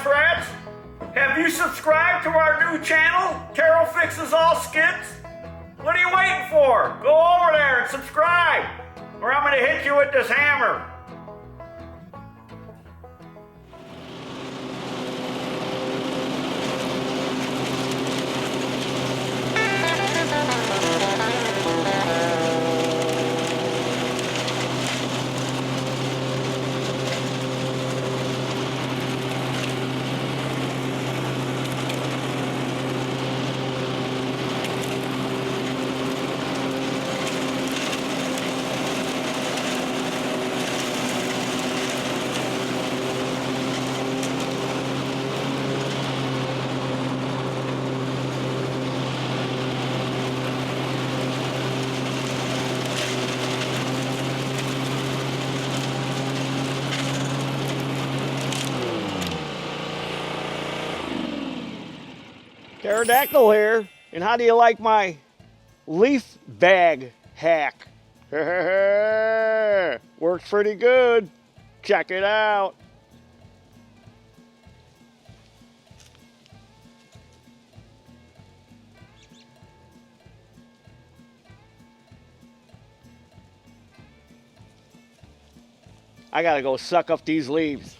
grass rats? Have you subscribed to our new channel, Taryl Fixes All Skits? What are you waiting for? Go over there and subscribe, or I'm going to hit you with this hammer. Pterodactyl here, and how do you like my leaf bag hack? Works pretty good. Check it out. I gotta go suck up these leaves.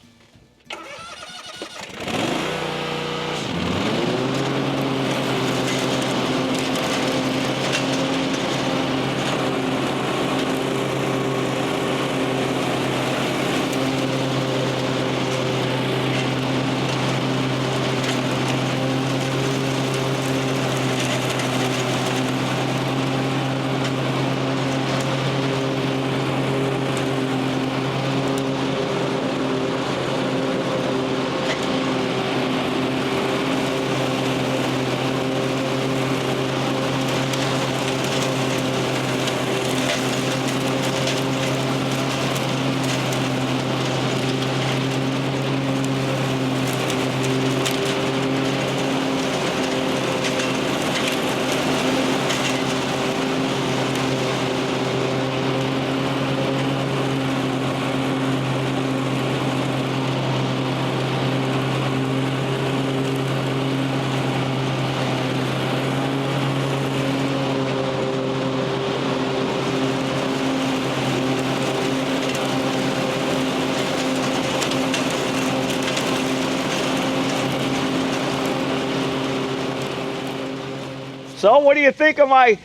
So what do you think of my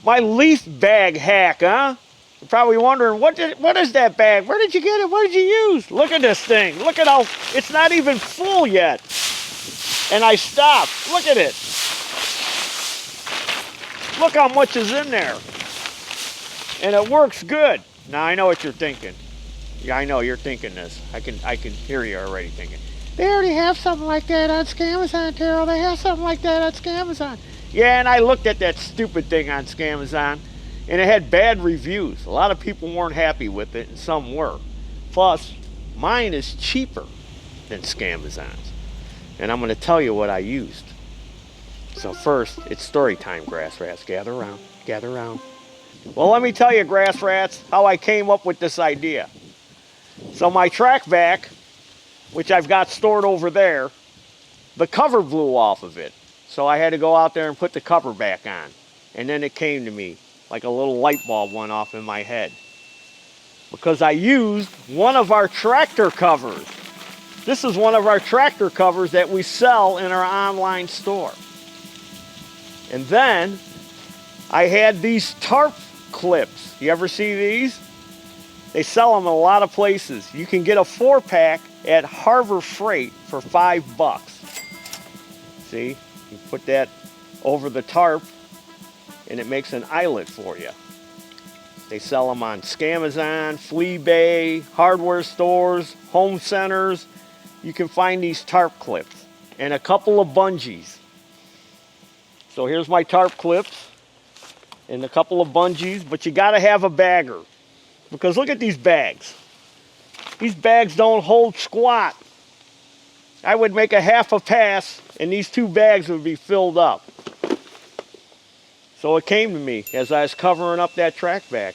leaf bag hack, huh? You're probably wondering, what is that bag? Where did you get it? What did you use? Look at this thing. Look at how, it's not even full yet. And I stopped. Look at it. Look how much is in there. And it works good. Now I know what you're thinking. Yeah, I know you're thinking this. I can hear you already thinking. They already have something like that on Scamazon, Taryl. They have something like that on Scamazon. Yeah, and I looked at that stupid thing on Scamazon, and it had bad reviews. A lot of people weren't happy with it, and some were. Plus, mine is cheaper than Scamazon's. And I'm going to tell you what I used. So first, it's story time, grass rats. Gather around, gather around. Well, let me tell you, grass rats, how I came up with this idea. So my track vac, which I've got stored over there, the cover blew off of it. So I had to go out there and put the cover back on. And then it came to me, like a little light bulb went off in my head. Because I used one of our tractor covers. This is one of our tractor covers that we sell in our online store. And then I had these tarp clips. You ever see these? They sell them in a lot of places. You can get a 4-pack at Harbor Freight for $5. See? You put that over the tarp and it makes an eyelet for you. They sell them on Scamazon, Fleabay, hardware stores, home centers. You can find these tarp clips and a couple of bungees. So here's my tarp clips and a couple of bungees, but you gotta have a bagger because look at these bags. These bags don't hold squat. I would make a half a pass and these 2 bags would be filled up. So it came to me as I was covering up that track vac.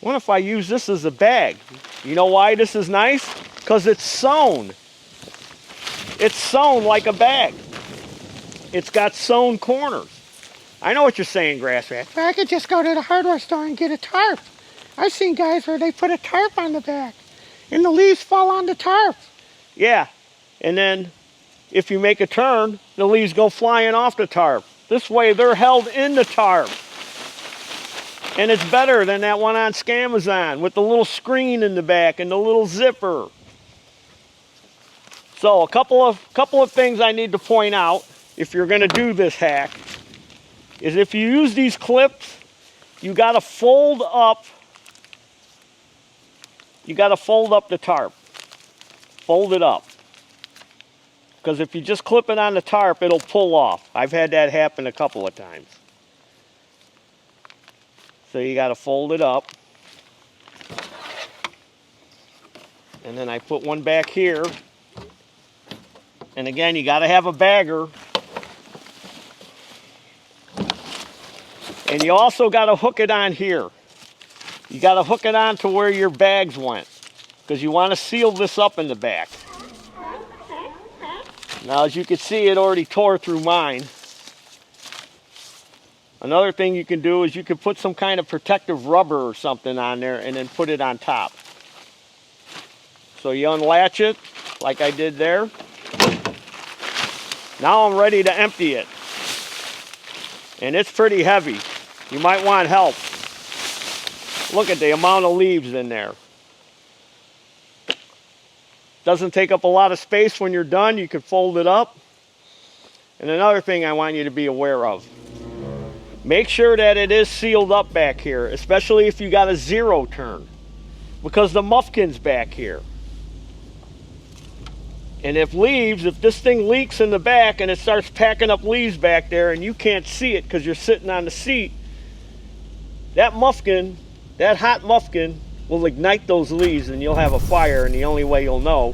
What if I use this as a bag? You know why this is nice? Because it's sewn. It's sewn like a bag. It's got sewn corners. I know what you're saying, grass rat. But I could just go to the hardware store and get a tarp. I've seen guys where they put a tarp on the back and the leaves fall on the tarp. Yeah, and then if you make a turn, the leaves go flying off the tarp. This way they're held in the tarp. And it's better than that one on Scamazon with the little screen in the back and the little zipper. So a couple of things I need to point out if you're going to do this hack is if you use these clips, you got to fold up. You got to fold up the tarp. Fold it up. Because if you just clip it on the tarp, it'll pull off. I've had that happen a couple of times. So you got to fold it up. And then I put one back here. And again, you got to have a bagger. And you also got to hook it on here. You got to hook it on to where your bags went, because you want to seal this up in the back. Now, as you can see, it already tore through mine. Another thing you can do is you can put some kind of protective rubber or something on there and then put it on top. So you unlatch it like I did there. Now I'm ready to empty it. And it's pretty heavy. You might want help. Look at the amount of leaves in there. Doesn't take up a lot of space when you're done. You can fold it up. And another thing I want you to be aware of. Make sure that it is sealed up back here, especially if you got a zero turn, because the muffkin's back here. And if this thing leaks in the back and it starts packing up leaves back there and you can't see it because you're sitting on the seat, that muffkin, that hot muffkin, will ignite those leaves and you'll have a fire, and the only way you'll know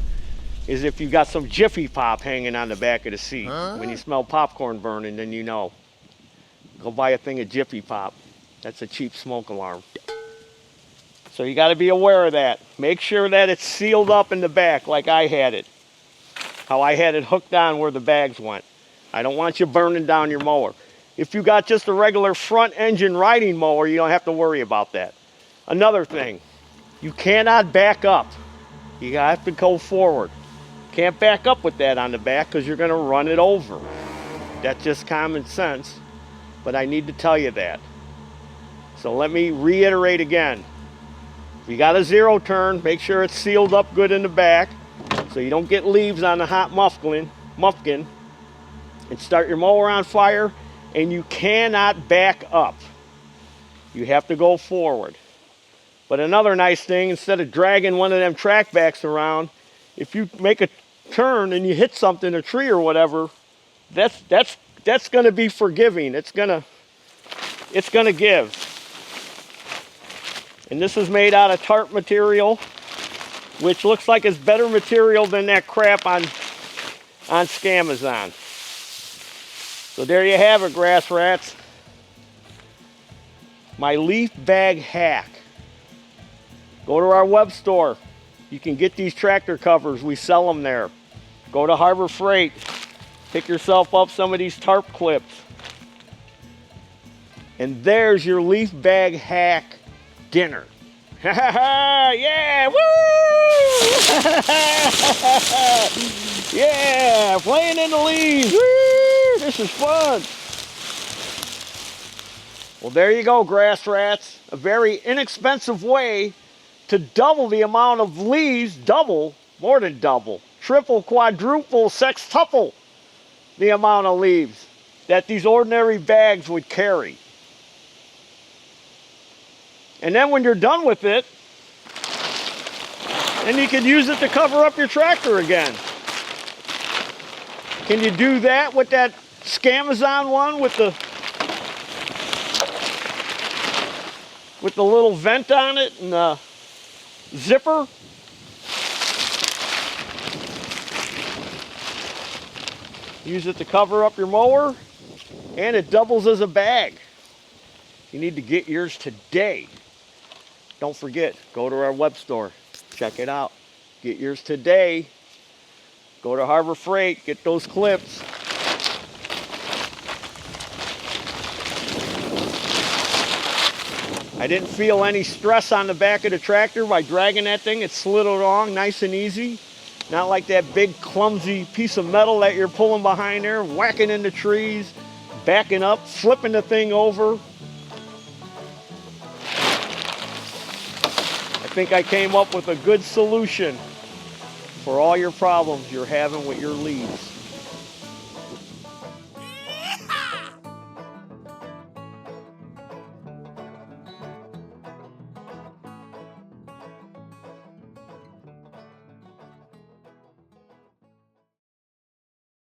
is if you've got some Jiffy Pop hanging on the back of the seat. When you smell popcorn burning, then you know. Go buy a thing of Jiffy Pop. That's a cheap smoke alarm. So you got to be aware of that. Make sure that it's sealed up in the back like I had it. How I had it hooked on where the bags went. I don't want you burning down your mower. If you got just a regular front engine riding mower, you don't have to worry about that. Another thing, you cannot back up. You have to go forward. Can't back up with that on the back because you're going to run it over. That's just common sense. But I need to tell you that. So let me reiterate again. If you got a zero turn, make sure it's sealed up good in the back so you don't get leaves on the hot muffkin, and start your mower on fire, and you cannot back up. You have to go forward. But another nice thing, instead of dragging one of them track backs around, if you make a turn and you hit something, a tree or whatever, that's going to be forgiving. It's going to give. And this is made out of tarp material, which looks like it's better material than that crap on Scamazon. So there you have it, grass rats. My leaf bag hack. Go to our web store. You can get these tractor covers. We sell them there. Go to Harbor Freight. Pick yourself up some of these tarp clips. And there's your leaf bag hack dinner. Yeah, woo! Yeah, playing in the leaves. Woo! This is fun. Well, there you go, grass rats. A very inexpensive way to double the amount of leaves, more than double, triple, quadruple, sextuple the amount of leaves that these ordinary bags would carry. And then when you're done with it, then you can use it to cover up your tractor again. Can you do that with that Scamazon one with the little vent on it and the zipper? Use it to cover up your mower, and it doubles as a bag. You need to get yours today. Don't forget, go to our web store. Check it out. Get yours today. Go to Harbor Freight, get those clips. I didn't feel any stress on the back of the tractor by dragging that thing. It slid along nice and easy. Not like that big clumsy piece of metal that you're pulling behind there, whacking into trees, backing up, flipping the thing over. I think I came up with a good solution for all your problems you're having with your leaves.